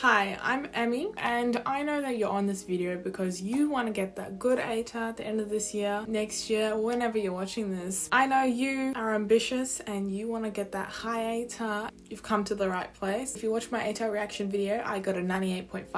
Hi, I'm Emmy, and I know that you're on this video because you want to get that good ATAR at the end of this year, next year, whenever you're watching this. I know you are ambitious and you want to get that high ATAR. You've come to the right place. If you watch my ATAR reaction video, I got a 98.50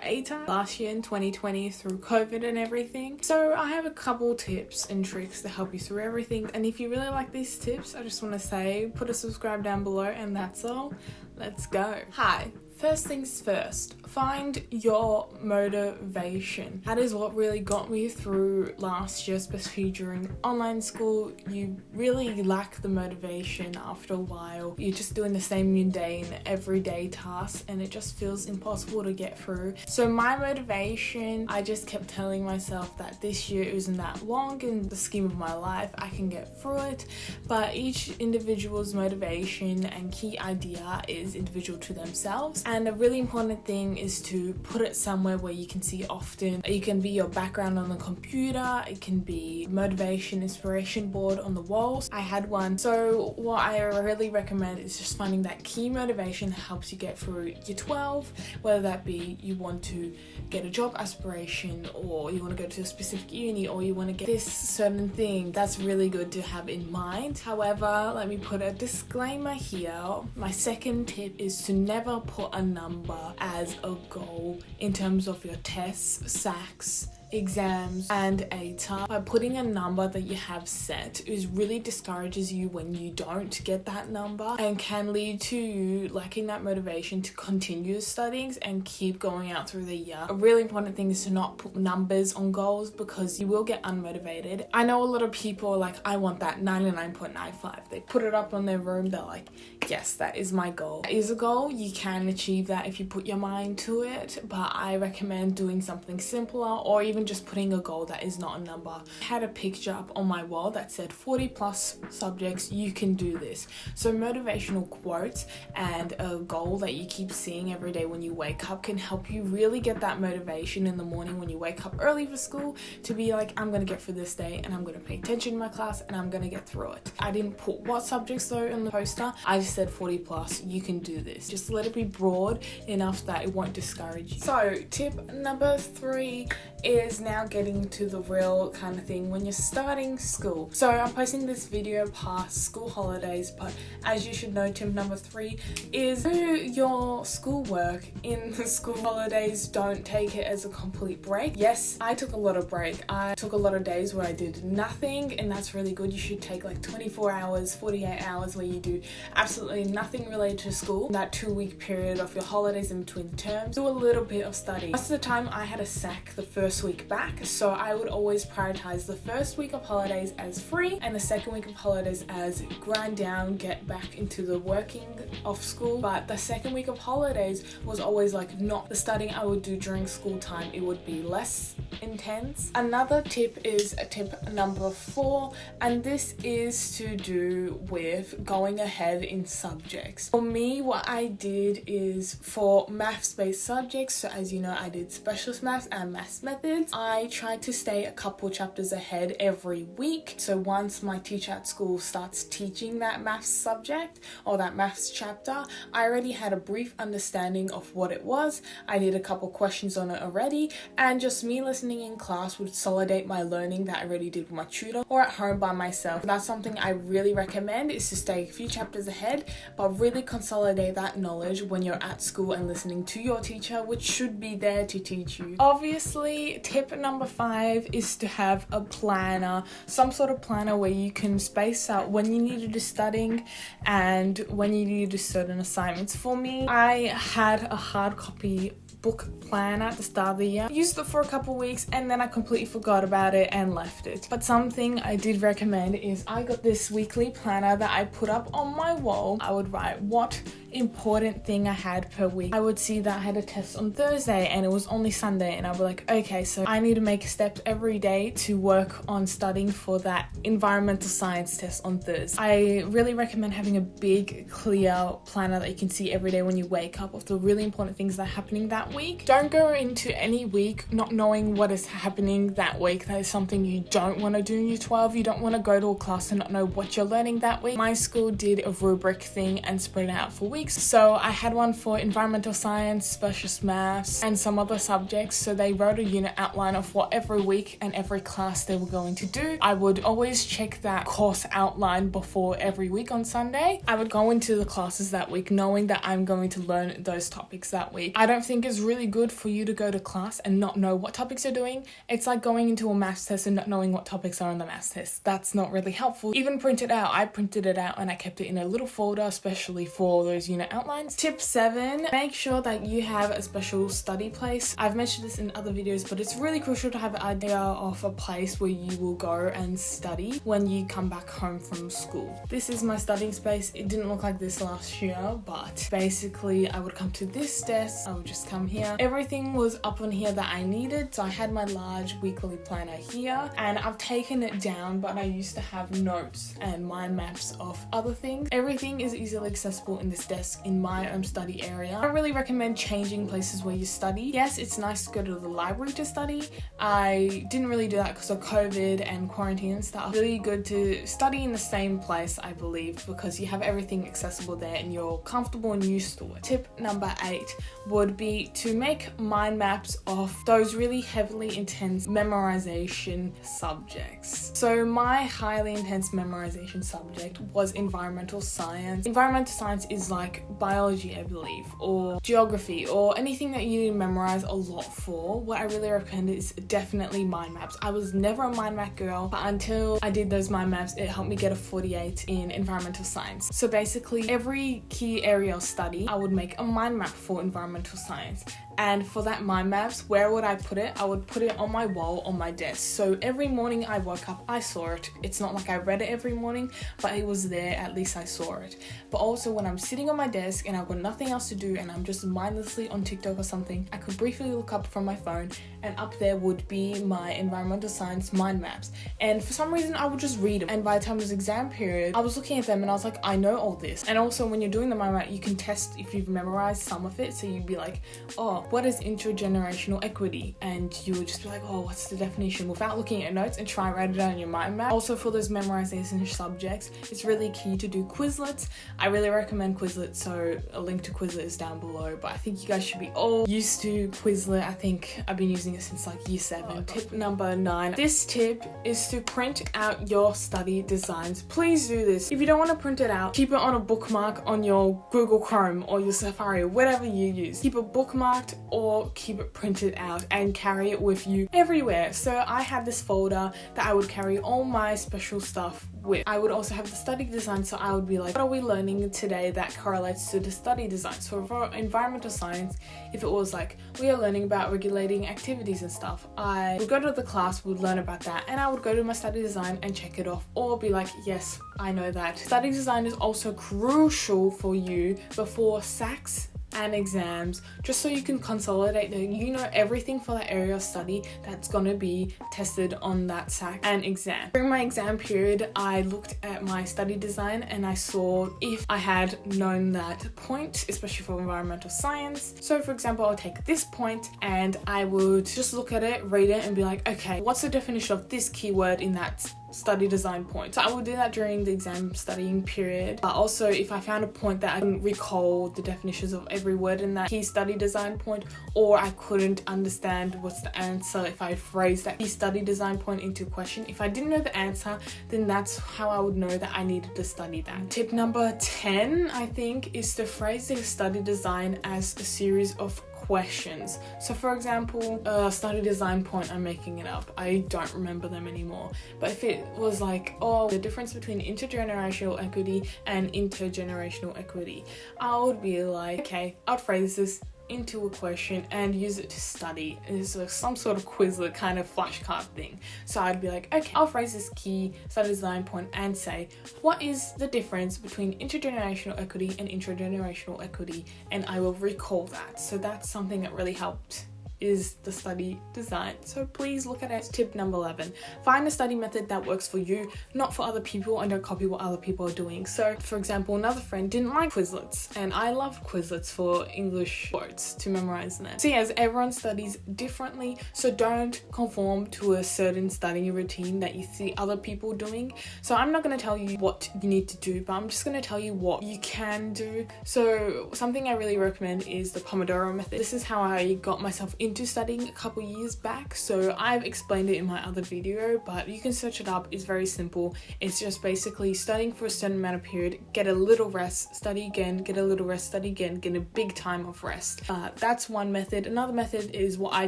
ATAR last year in 2020 through COVID and everything. So I have a couple tips and tricks to help you through everything. And if you really like these tips, I just want to say, put a subscribe down below, and that's all. Let's go. Hi. First things first, find your motivation. That is what really got me through last year, especially during online school. You really lack the motivation after a while. You're just doing the same mundane, everyday tasks, and it just feels impossible to get through. So my motivation, I just kept telling myself that this year isn't that long in the scheme of my life. I can get through it, but each individual's motivation and key idea is individual to themselves. And a really important thing is to put it somewhere where you can see often. It can be your background on the computer, it can be motivation, inspiration board on the walls. I had one. So what I really recommend is just finding that key motivation that helps you get through year 12, whether that be you want to get a job aspiration, or you want to go to a specific uni, or you want to get this certain thing. That's really good to have in mind. However, let me put a disclaimer here. My second tip is to never put a number as a goal in terms of your tests, SACs, exams and ATAR. By putting a number that you have set, it really discourages you when you don't get that number and can lead to you lacking that motivation to continue studying and keep going out through the year. A really important thing is to not put numbers on goals because you will get unmotivated. I know a lot of people are like, I want that 99.95. They put it up on their room, they're like, yes, that is my goal. That is a goal. You can achieve that if you put your mind to it, but I recommend doing something simpler, or even just putting a goal that is not a number. I had a picture up on my wall that said 40 plus subjects, you can do this. So motivational quotes and a goal that you keep seeing every day when you wake up can help you really get that motivation in the morning when you wake up early for school to be like, I'm going to get through this day and I'm going to pay attention in my class and I'm going to get through it. I didn't put what subjects though in the poster. I just said 40 plus, you can do this. Just let it be broad enough that it won't discourage you. So tip number 3 is now getting to the real kind of thing when you're starting school. So I'm posting this video past school holidays, but as you should know, tip number 3 is do your schoolwork in the school holidays. Don't take it as a complete break. Yes, I took a lot of break. I took a lot of days where I did nothing, and that's really good. You should take like 24 hours, 48 hours where you do absolutely nothing related to school. That 2-week period of your holidays in between terms, do a little bit of study. Most of the time I had a SAC the first week back, so I would always prioritize the first week of holidays as free and the second week of holidays as grind down, get back into the working of school. But the second week of holidays was always like not the studying I would do during school time. It would be less intense. Another tip is tip number 4, and this is to do with going ahead in subjects. For me, what I did is for maths based subjects, so as you know, I did specialist maths and maths methods. I tried to stay a couple chapters ahead every week. So once my teacher at school starts teaching that maths subject or that maths chapter, I already had a brief understanding of what it was. I did a couple questions on it already, and just me listening in class would consolidate my learning that I already did with my tutor or at home by myself. That's something I really recommend, is to stay a few chapters ahead, but really consolidate that knowledge when you're at school and listening to your teacher, which should be there to teach you. Obviously, tip number 5 is to have a planner, some sort of planner where you can space out when you need to do studying and when you need to do certain assignments. For me, I had a hard copy book plan at the start of the year. Used it for a couple weeks and then I completely forgot about it and left it. But something I did recommend is I got this weekly planner that I put up on my wall. I would write what important thing I had per week. I would see that I had a test on Thursday and it was only Sunday, and I'd be like, okay, so I need to make steps every day to work on studying for that environmental science test on Thursday. I really recommend having a big, clear planner that you can see every day when you wake up of the really important things that are happening that week. Don't go into any week not knowing what is happening that week. That is something you don't want to do in year 12. You don't want to go to a class and not know what you're learning that week. My school did a rubric thing and spread it out for weeks. weeks. So I had one for environmental science, specialist maths, and some other subjects. So they wrote a unit outline of what every week and every class they were going to do. I would always check that course outline before every week on Sunday. I would go into the classes that week knowing that I'm going to learn those topics that week. I don't think it's really good for you to go to class and not know what topics you're doing. It's like going into a maths test and not knowing what topics are on the maths test. That's not really helpful. Even print it out. I printed it out and I kept it in a little folder, especially for those unit outlines. Tip 7, make sure that you have a special study place. I've mentioned this in other videos, but it's really crucial to have an idea of a place where you will go and study when you come back home from school. This is my studying space. It didn't look like this last year, but basically I would come to this desk, I would just come here. Everything was up on here that I needed, so I had my large weekly planner here, and I've taken it down, but I used to have notes and mind maps of other things. Everything is easily accessible in this desk in my own study area. I don't really recommend changing places where you study. Yes, it's nice to go to the library to study. I didn't really do that because of COVID and quarantine and stuff. Really good to study in the same place, I believe, because you have everything accessible there and you're comfortable and used to it. Tip number 8 would be to make mind maps of those really heavily intense memorization subjects. So my highly intense memorization subject was environmental science. Environmental science is like biology, I believe, or geography, or anything that you need to memorize a lot for. What I really recommend is definitely mind maps. I was never a mind map girl, but until I did those mind maps, it helped me get a 48 in environmental science. So basically every key area of study, I would make a mind map for environmental science. And for that mind maps, where would I put it? I would put it on my wall on my desk. So every morning I woke up, I saw it. It's not like I read it every morning, but it was there, at least I saw it. But also when I'm sitting on my desk and I've got nothing else to do and I'm just mindlessly on TikTok or something, I could briefly look up from my phone and up there would be my environmental science mind maps. And for some reason I would just read them. And by the time it was exam period, I was looking at them and I was like, I know all this. And also when you're doing the mind map, you can test if you've memorized some of it. So you'd be like, oh, what is intergenerational equity? And you would just be like, oh, what's the definition, without looking at notes, and try and write it down in your mind map. Also for those memorization subjects, it's really key to do Quizlets. I really recommend Quizlet, so a link to Quizlet is down below, but I think you guys should be all used to Quizlet. I think I've been using it since like year 7. Tip number 9. This tip is to print out your study designs. Please do this. If you don't want to print it out, keep it on a bookmark on your Google Chrome or your Safari, whatever you use. Keep it bookmarked or keep it printed out and carry it with you everywhere. So I had this folder that I would carry all my special stuff with. I would also have the study design, so I would be like, what are we learning today that correlates to the study design? So for environmental science, if it was like, we are learning about regulating activities and stuff, I would go to the class, would learn about that, and I would go to my study design and check it off, or be like, yes, I know that. Study design is also crucial for you before SACs and exams, just so you can consolidate that you know everything for that area of study that's going to be tested on that SAC and exam. During my exam period, I looked at my study design and I saw if I had known that point, especially for environmental science. So for example, I'll take this point and I would just look at it, read it, and be like, okay, what's the definition of this keyword in that study design point? So I would do that during the exam studying period. But also if I found a point that I couldn't recall the definitions of every word in that key study design point, or I couldn't understand what's the answer if I phrased that key study design point into a question, if I didn't know the answer, then that's how I would know that I needed to study that. Tip number 10, I think, is to phrase the study design as a series of questions. So for example, study design point, I'm making it up, I don't remember them anymore, but if it was like, oh, the difference between intergenerational equity and intergenerational equity, I would be like, okay, I'd phrase this into a question and use it to study. It's like some sort of Quizlet kind of flashcard thing. So I'd be like, okay, I'll phrase this key study design point and say, what is the difference between intergenerational equity and intergenerational equity? And I will recall that. So that's something that really helped is the study design. So please look at it. Tip number 11, find a study method that works for you, not for other people, and don't copy what other people are doing. So for example, another friend didn't like Quizlets, and I love Quizlets for English words to memorize them. So yes, everyone studies differently, so don't conform to a certain studying routine that you see other people doing. So I'm not going to tell you what you need to do, but I'm just going to tell you what you can do. So something I really recommend is the Pomodoro method. This is how I got myself into studying a couple years back, so I've explained it in my other video, but you can search it up. It's very simple. It's just basically studying for a certain amount of period, get a little rest, study again, get a little rest, study again, get a big time of rest. That's one method. Another method is what I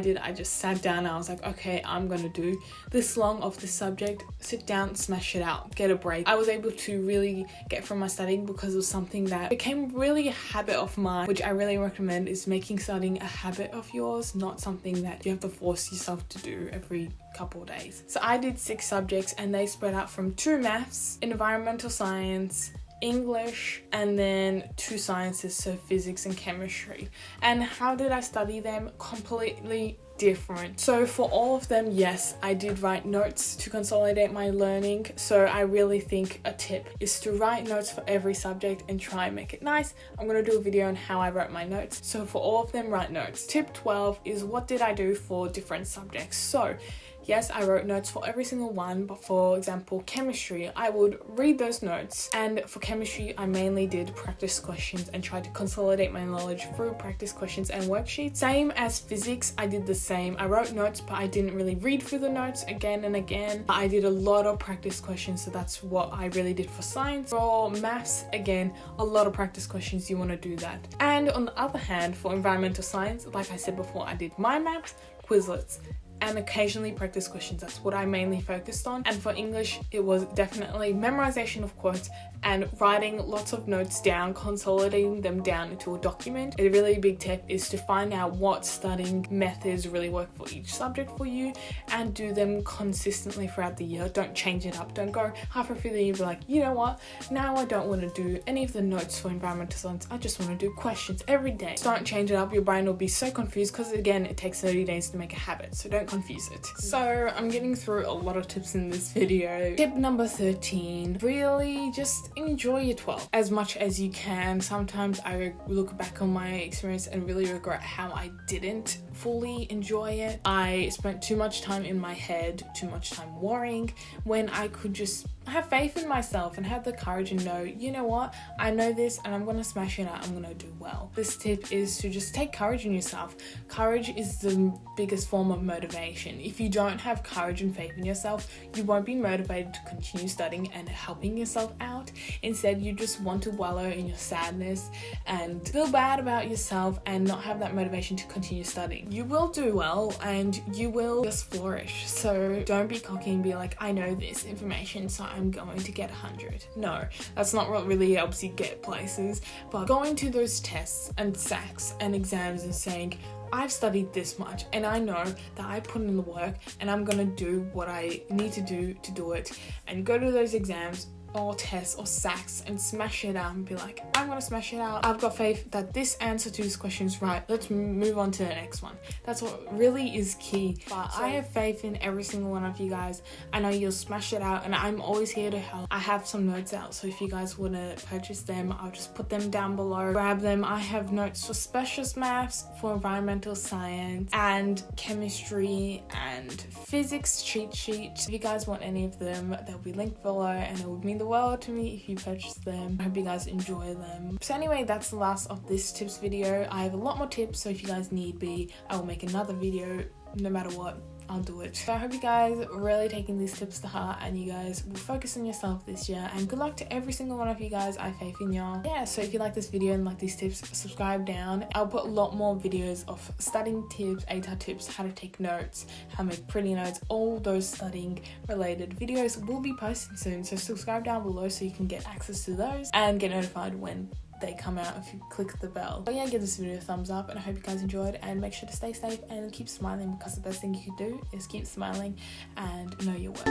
did. I just sat down and I was like, okay, I'm gonna do this long of this subject, sit down, smash it out, get a break. I was able to really get from my studying because it was something that became really a habit of mine, which I really recommend, is making studying a habit of yours, not something that you have to force yourself to do every couple of days. So I did 6 subjects and they spread out from 2 maths, environmental science, English, and then 2 sciences, so physics and chemistry. And how did I study them? Completely different. So for all of them, yes, I did write notes to consolidate my learning. So I really think a tip is to write notes for every subject and try and make it nice. I'm going to do a video on how I wrote my notes. So for all of them, write notes. Tip 12 is what did I do for different subjects. So yes, I wrote notes for every single one, but for example, chemistry, I would read those notes. And for chemistry, I mainly did practice questions and tried to consolidate my knowledge through practice questions and worksheets. Same as physics, I did the same. I wrote notes, but I didn't really read through the notes again and again. I did a lot of practice questions, so that's what I really did for science. For maths, again, a lot of practice questions, you want to do that. And on the other hand, for environmental science, like I said before, I did mind maps, Quizlets, and occasionally practice questions. That's what I mainly focused on. And for English, it was definitely memorization of quotes and writing lots of notes down, consolidating them down into a document. A really big tip is to find out what studying methods really work for each subject for you and do them consistently throughout the year. Don't change it up. Don't go halfway through the year and be like, you know what, now I don't want to do any of the notes for environmental science. I just want to do questions every day. So don't change it up. Your brain will be so confused because again, it takes 30 days to make a habit. So don't confuse it. So I'm getting through a lot of tips in this video. Tip number 13, really just enjoy your 12 as much as you can. Sometimes I look back on my experience and really regret how I didn't fully enjoy it. I spent too much time in my head, too much time worrying, when I could just have faith in myself and have the courage and know, you know what, I know this and I'm gonna smash it out, I'm gonna do well. This tip is to just take courage in yourself. Courage is the biggest form of motivation. If you don't have courage and faith in yourself, you won't be motivated to continue studying and helping yourself out. Instead, you just want to wallow in your sadness and feel bad about yourself and not have that motivation to continue studying. You will do well and you will just flourish. So don't be cocky and be like, I know this information, so I'm going to get 100. No, that's not what really helps you get places. But going to those tests and SACs and exams and saying, I've studied this much and I know that I put in the work and I'm gonna do what I need to do it, and go to those exams or tests or SACs and smash it out and be like, I'm gonna smash it out. I've got faith that this answer to this question is right. Let's move on to the next one. That's what really is key. But I have faith in every single one of you guys. I know you'll smash it out and I'm always here to help. I have some notes out, so if you guys want to purchase them, I'll just put them down below. Grab them. I have notes for specialist maths, for environmental science and chemistry and physics cheat sheets. If you guys want any of them, they'll be linked below and it would mean the world to me if you purchase them. I hope you guys enjoy them. So anyway, that's the last of this tips video. I have a lot more tips, so if you guys need be, I will make another video no matter what. I'll do it. So I hope you guys are really taking these tips to heart and you guys will focus on yourself this year, and good luck to every single one of you guys. I have faith in y'all. Yeah, so if you like this video and like these tips, subscribe down. I'll put a lot more videos of studying tips, ATAR tips, how to take notes, how to make pretty notes, all those studying related videos will be posted soon. So subscribe down below so you can get access to those and get notified when they come out if you click the bell. But yeah, give this video a thumbs up and I hope you guys enjoyed, and make sure to stay safe and keep smiling, because the best thing you can do is keep smiling and know your worth.